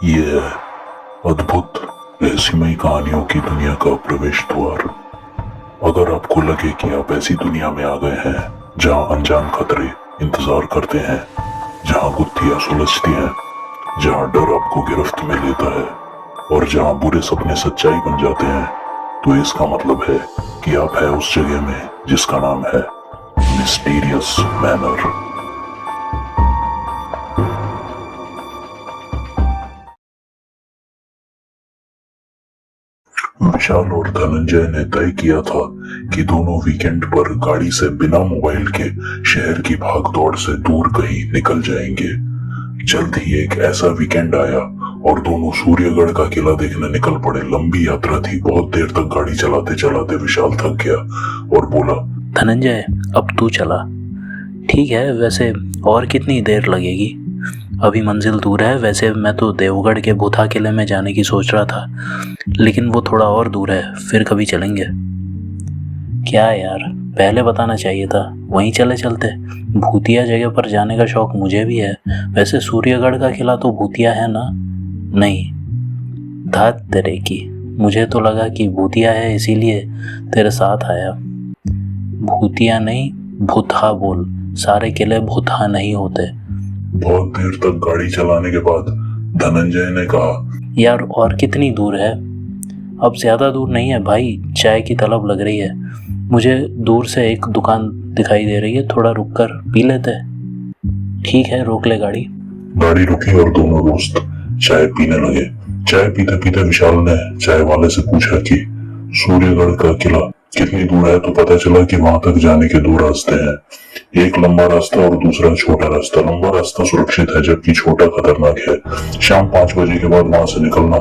ये है अद्भुत रहस्यमयी कहानियों की दुनिया का प्रवेश द्वार। अगर आपको लगे कि आप ऐसी दुनिया में आ गए हैं जहां अनजान खतरे इंतजार करते हैं, जहां गुत्थियां सुलझती हैं, जहां डर आपको गिरफ्त में लेता है और जहां बुरे सपने सच्चाई बन जाते हैं, तो इसका मतलब है कि आप है उस जगह में जिसका नाम है मिस्टीरियस मैनर। विशाल और धनंजय ने तय किया था कि दोनों वीकेंड पर गाड़ी से बिना मोबाइल के शहर की भागदौड़ से दूर कहीं निकल जाएंगे। जल्द ही एक ऐसा वीकेंड आया और दोनों सूर्यगढ़ का किला देखने निकल पड़े। लंबी यात्रा थी। बहुत देर तक गाड़ी चलाते चलाते विशाल थक गया और बोला, धनंजय अब तू चला। ठीक है, वैसे और कितनी देर लगेगी? अभी मंजिल दूर है। वैसे मैं तो देवगढ़ के भूथा किले में जाने की सोच रहा था, लेकिन वो थोड़ा और दूर है, फिर कभी चलेंगे। क्या यार, पहले बताना चाहिए था, वहीं चले चलते। भूतिया जगह पर जाने का शौक मुझे भी है। वैसे सूर्यगढ़ का किला तो भूतिया है ना? नहीं, धात तेरे की, मुझे तो लगा कि भूतिया है, इसीलिए तेरे साथ आया। भूतिया नहीं, भूथा बोल। सारे किले भूथा नहीं होते। बहुत देर तक गाड़ी चलाने के बाद धनंजय ने कहा, यार और कितनी दूर है? अब ज्यादा दूर नहीं है भाई, चाय की तलब लग रही है। मुझे दूर से एक दुकान दिखाई दे रही है, थोड़ा रुक कर पी लेते। ठीक है, रोक ले गाड़ी। गाड़ी रुकी और दोनों दोस्त चाय पीने लगे। चाय पीते पीते विशाल ने चाय वाले से पूछा कि सूर्यगढ़ का किला कितनी दूर है, तो पता चला कि वहां तक जाने के दो रास्ते हैं। एक लंबा रास्ता और दूसरा छोटा रास्ता। लंबा रास्ता सुरक्षित है जबकि छोटा खतरनाक है। शाम 5 बजे के बाद वहां से निकलना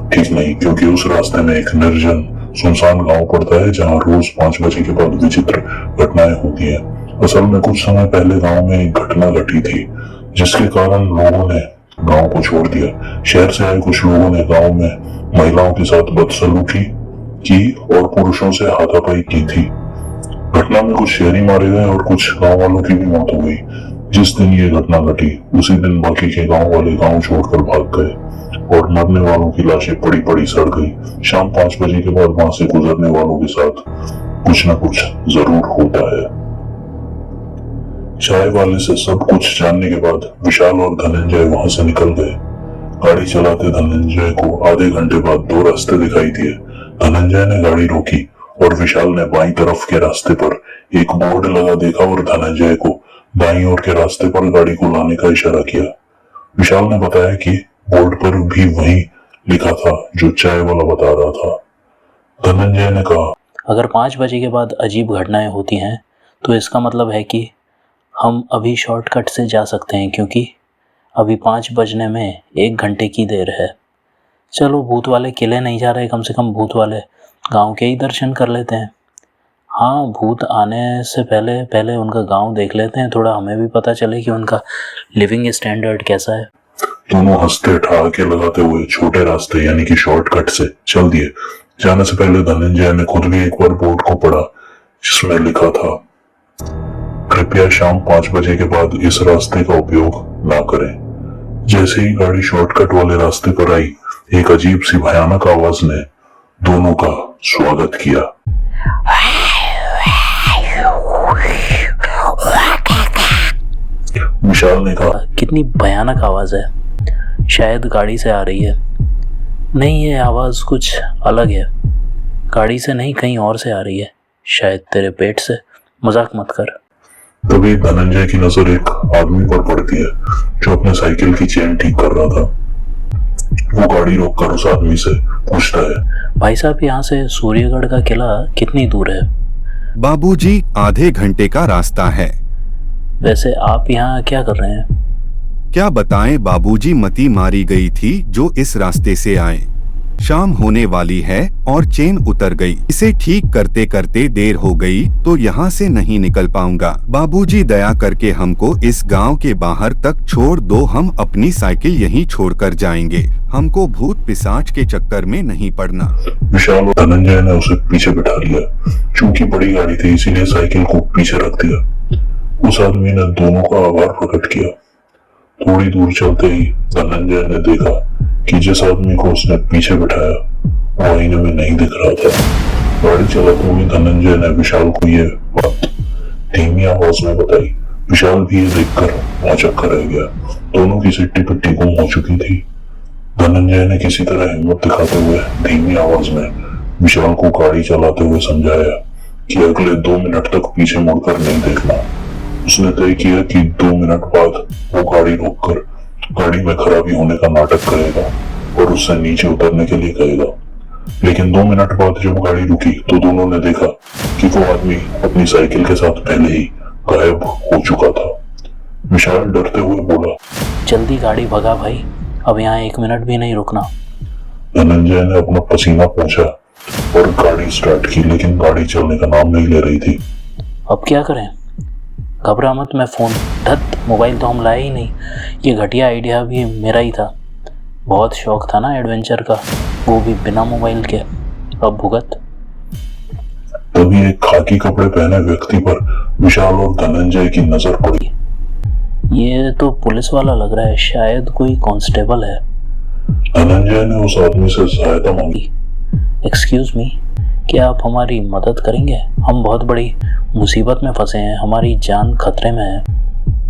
ठीक नहीं, क्योंकि उस रास्ते में एक निर्जन सुनसान गांव पड़ता है जहां रोज 5 बजे के बाद विचित्र घटनाएं होती हैं। असल में कुछ समय पहले गांव में एक घटना घटी थी जिसके कारण लोगों ने गांव को छोड़ दिया। शहर से आए कुछ लोगों ने गांव में महिलाओं के साथ बदसलूकी की और पुरुषों से हाथापाई की थी। घटना में कुछ शहरी मारे गए और कुछ गांव वालों की भी मौत हो गई। जिस दिन ये घटना घटी उसी दिन बाकी के गांव वाले गांव छोड़कर भाग गए और मरने वालों की लाशें पड़ी पड़ी सड़ गई। शाम 5 बजे के बाद वहां से गुजरने वालों के साथ कुछ न कुछ जरूर होता है। चाय वाले से सब कुछ जानने के बाद विशाल और धनंजय वहां से निकल गए। गाड़ी चलाते धनंजय को आधे घंटे बाद 2 रास्ते दिखाई दिए। धनंजय ने गाड़ी रोकी और विशाल ने बाईं तरफ के रास्ते पर एक बोर्ड लगा देखा और धनंजय को दाईं ओर के रास्ते पर गाड़ी को लाने का इशारा किया। विशाल ने बताया कि बोर्ड पर भी वही लिखा था जो चाय वाला बता रहा था। धनंजय ने कहा, अगर 5 बजे के बाद अजीब घटनाएं होती हैं तो इसका मतलब है कि हम अभी शॉर्टकट से जा सकते हैं, क्योंकि अभी 5 बजने में 1 घंटे की देर है। चलो, भूत वाले किले नहीं जा रहे, कम से कम भूत वाले गांव के ही दर्शन कर लेते हैं। हाँ, भूत आने से पहले पहले उनका गांव देख लेते हैं, थोड़ा हमें भी पता चले कि उनका लिविंग स्टैंडर्ड कैसा है। दोनों हंसते ठहाके लगाते हुए छोटे रास्ते यानी कि शॉर्टकट से चल दिए। जाने से पहले धनंजय ने खुद भी एक बार बोर्ड को पढ़ा जिसमें लिखा था, कृपया शाम 5 बजे के बाद इस रास्ते का उपयोग ना करें। जैसे ही गाड़ी शॉर्टकट वाले रास्ते पर आई, एक अजीब सी भयानक आवाज ने दोनों का स्वागत किया। विशाल ने कहा, कितनी भयानक आवाज है, शायद गाड़ी से आ रही है। नहीं, ये आवाज कुछ अलग है, गाड़ी से नहीं कहीं और से आ रही है, शायद तेरे पेट से। मजाक मत कर। तभी धनंजय की नजर एक आदमी पर पड़ती है जो अपने साइकिल की चेन ठीक कर रहा था। वो गाड़ी रोककर उस आदमी से पूछता है, भाई साहब, यहाँ से सूर्यगढ़ का किला कितनी दूर है? बाबूजी, आधे घंटे का रास्ता है। वैसे आप यहाँ क्या कर रहे हैं? क्या बताएं बाबूजी, मती मारी गई थी जो इस रास्ते से आए। शाम होने वाली है और चेन उतर गई। इसे ठीक करते करते देर हो गई तो यहाँ से नहीं निकल पाऊंगा। बाबूजी, दया करके हमको इस गांव के बाहर तक छोड़ दो, हम अपनी साइकिल यहीं छोड़कर जाएंगे। हमको भूत पिशाच के चक्कर में नहीं पड़ना। विशाल और धनंजय ने उसे पीछे बिठा लिया। चूंकि बड़ी गाड़ी थी इसीलिए साइकिल को पीछे रख दिया। उस आदमी ने दोनों का आभार प्रकट किया। थोड़ी दूर चलते ही धनंजय ने देखा कि जिस आदमी को उसने पीछे बिठाया वो आईने में नहीं दिख रहा था। गाड़ी चलाते हुए धनंजय ने विशाल को ये बात धीमी आवाज में बताई। विशाल भी ये देखकर भौचक्का रह गया। दोनों की सिट्टी पिट्टी गुम हो चुकी थी। धनंजय ने किसी तरह हिम्मत दिखाते हुए धीमी आवाज में विशाल को गाड़ी चलाते हुए समझाया कि अगले 2 मिनट तक पीछे मुड़कर नहीं देखना। उसने तय किया कि 2 मिनट बाद वो गाड़ी रोककर गाड़ी में खराबी होने का नाटक करेगा और उससे नीचे उतरने के लिए कहेगा। लेकिन 2 मिनट बाद जब गाड़ी रुकी तो दोनों ने देखा कि वो आदमी अपनी साइकिल के साथ पहले ही गायब हो चुका था। विशाल डरते हुए बोला, जल्दी गाड़ी भगा भाई, अब यहाँ 1 मिनट भी नहीं रुकना। धनंजय ने अपना पसीना पोंछा और गाड़ी स्टार्ट की, लेकिन गाड़ी चलने का नाम नहीं ले रही थी। अब क्या करें? घबरा मत, मैं फ़ोन धत मोबाइल तो हम लाए ही नहीं। ये घटिया आइडिया भी मेरा ही था। बहुत शौक था ना एडवेंचर का, वो भी बिना मोबाइल के। अब भुगत। तभी एक खाकी कपड़े पहने व्यक्ति पर विशाल और धनंजय की नजर पड़ी। ये तो पुलिस वाला लग रहा है, शायद कोई कांस्टेबल है। धनंजय ने उस आदमी से सहायता मांगी। एक्सक्यूज मी, क्या आप हमारी मदद करेंगे? हम बहुत बड़ी मुसीबत में फंसे हैं, हमारी जान खतरे में है।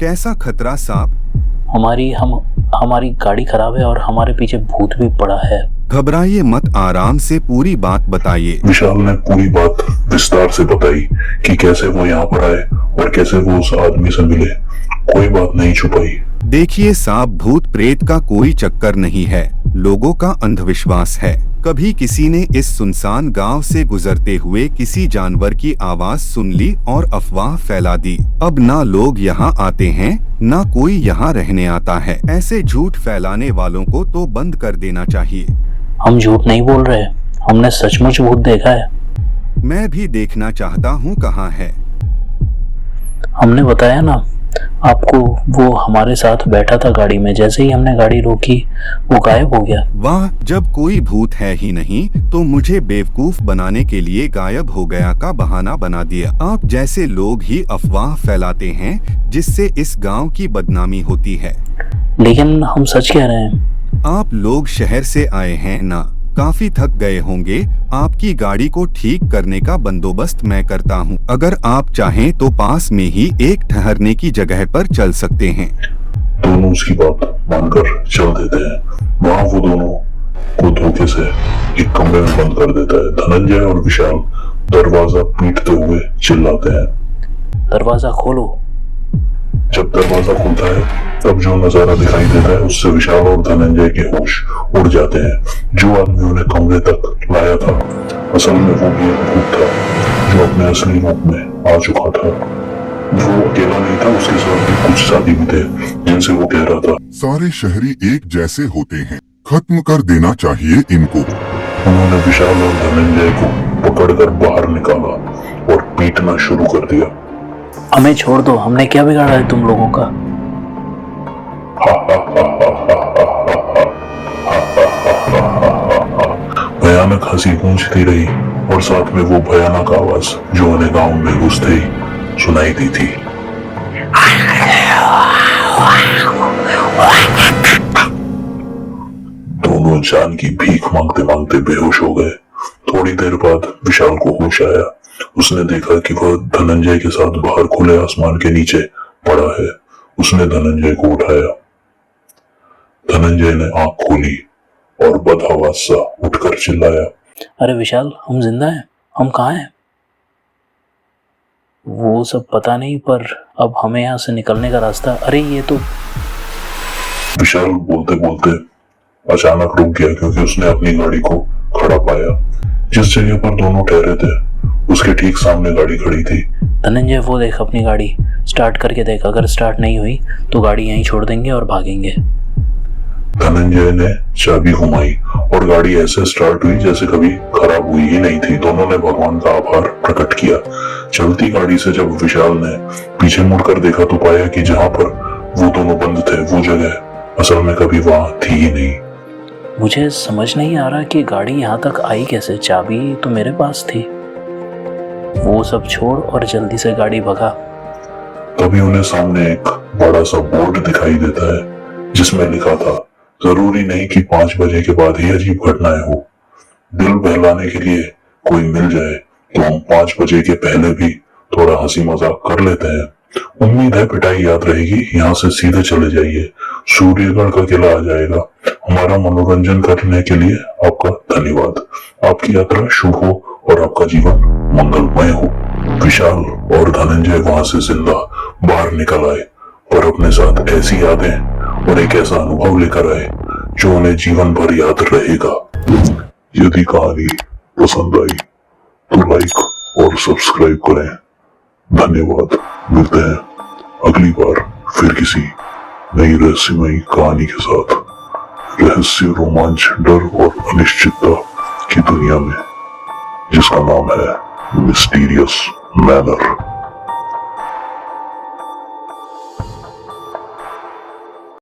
कैसा खतरा साहब? हमारी गाड़ी खराब है और हमारे पीछे भूत भी पड़ा है। घबराइए मत, आराम से पूरी बात बताइए। विशाल ने पूरी बात विस्तार से बताई कि कैसे वो यहाँ पर आए और कैसे वो उस आदमी से मिले। कोई बात नहीं छुपाई। देखिए साहब, भूत प्रेत का कोई चक्कर नहीं है, लोगों का अंधविश्वास है। कभी किसी ने इस सुनसान गांव से गुजरते हुए किसी जानवर की आवाज सुन ली और अफवाह फैला दी। अब ना लोग यहाँ आते हैं ना कोई यहाँ रहने आता है। ऐसे झूठ फैलाने वालों को तो बंद कर देना चाहिए। हम झूठ नहीं बोल रहे, हमने सचमुच भूत देखा है। मैं भी देखना चाहता हूँ, कहाँ है? हमने बताया ना आपको, वो हमारे साथ बैठा था गाड़ी में। जैसे ही हमने गाड़ी रोकी वो गायब हो गया। वाह, जब कोई भूत है ही नहीं तो मुझे बेवकूफ बनाने के लिए गायब हो गया का बहाना बना दिया। आप जैसे लोग ही अफवाह फैलाते हैं जिससे इस गांव की बदनामी होती है। लेकिन हम सच कह रहे हैं। आप लोग शहर से आए हैं ना, काफी थक गए होंगे। आपकी गाड़ी को ठीक करने का बंदोबस्त मैं करता हूँ। अगर आप चाहें तो पास में ही एक ठहरने की जगह पर चल सकते हैं। दोनों उसकी बात मानकर चल देते हैं। वहाँ वो दोनों को धोखे से एक कमरे में बंद कर देता है। धनंजय और विशाल दरवाजा पीटते हुए चिल्लाते हैं, दरवाजा खोलो। जब दरवाजा खुलता है तब जो नजारा दिखाई देता है उससे विशाल और धनंजय के होश उड़ जाते हैं। जो आदमी उन्हें कमरे तक लाया था असल में वो भी एक भूत था जो अपने असली रूप में आ चुका था। वो अकेला नहीं था, उसके साथ भी कुछ साथी भी थे जिनसे वो कह रहा था, सारे शहरी एक जैसे होते हैं, खत्म कर देना चाहिए इनको। उन्होंने विशाल और धनंजय को पकड़कर बाहर निकाला और पीटना शुरू कर दिया। हमें छोड़ दो, हमने क्या बिगाड़ा है तुम लोगों का? भयानक हंसी गूंजती रही और साथ में वो भयानक आवाज जो उन्हें गांव में घुसते ही सुनाई दी थी। दोनों जान की भीख मांगते मांगते बेहोश हो गए। थोड़ी देर बाद विशाल को होश आया। उसने देखा कि वह धनंजय के साथ बाहर खुले आसमान के नीचे पड़ा है। उसने धनंजय को उठाया। धनंजय ने आंख खोली और बदहवास सा उठकर चिल्लाया, अरे विशाल, हम जिंदा हैं, हम कहाँ हैं? वो सब पता नहीं, पर अब हमें यहाँ से निकलने का रास्ता। अरे ये तो। विशाल बोलते बोलते अचानक रुक गया क्योंकि उसने अपनी गाड़ी को खड़ा पाया। जिस जगह पर दोनों ठहरे थे उसके ठीक सामने गाड़ी खड़ी थी। धनंजय, वो देख अपनी गाड़ी, स्टार्ट करके देख। अगर स्टार्ट नहीं हुई तो गाड़ी यहीं छोड़ देंगे और भागेंगे। धनंजय ने चाबी घुमाई और गाड़ी ऐसे स्टार्ट हुई जैसे कभी खराब हुई ही नहीं थी। दोनों ने भगवान का आभार प्रकट किया। चलती गाड़ी से जब विशाल ने पीछे मुड़कर देखा तो पाया कि जहां पर वो दोनों बंद थे वो जगह असल में कभी वहां थी ही नहीं। मुझे समझ नहीं आ रहा कि गाड़ी यहाँ तक आई कैसे। चाबी तो मेरे पास थी। वो सब छोड़ और जल्दी से गाड़ी भगा। तभी उन्हें सामने एक बड़ा सा बोर्ड दिखाई देता है जिसमें लिखा था, जरूरी नहीं कि 5 बजे के बाद ही अजीब घटनाएं हो। दिल बहलाने के लिए कोई मिल जाए तो हम 5 बजे के पहले भी थोड़ा हंसी मजाक कर लेते हैं। उम्मीद है पिटाई याद रहेगी। यहाँ से सीधे चले जाइए, सूर्यगढ़ का किला आ जाएगा। हमारा मनोरंजन करने के लिए आपका धन्यवाद। आपकी यात्रा शुभ हो और आपका जीवन मंगलमय हो। विशाल और धनंजय वहां से जिंदा बाहर निकल आए, पर अपने साथ ऐसी यादें और एक ऐसा अनुभव लेकर आए जो उन्हें जीवन भर याद रहेगा। यदि कहानी पसंद आई तो लाइक और सब्सक्राइब करें। धन्यवाद। मिलते हैं अगली बार फिर किसी नई रहस्यमयी कहानी के साथ, रहस्य, रोमांच, डर और अनिश्चितता की दुनिया में, जिसका नाम है मिस्टीरियस मैनर।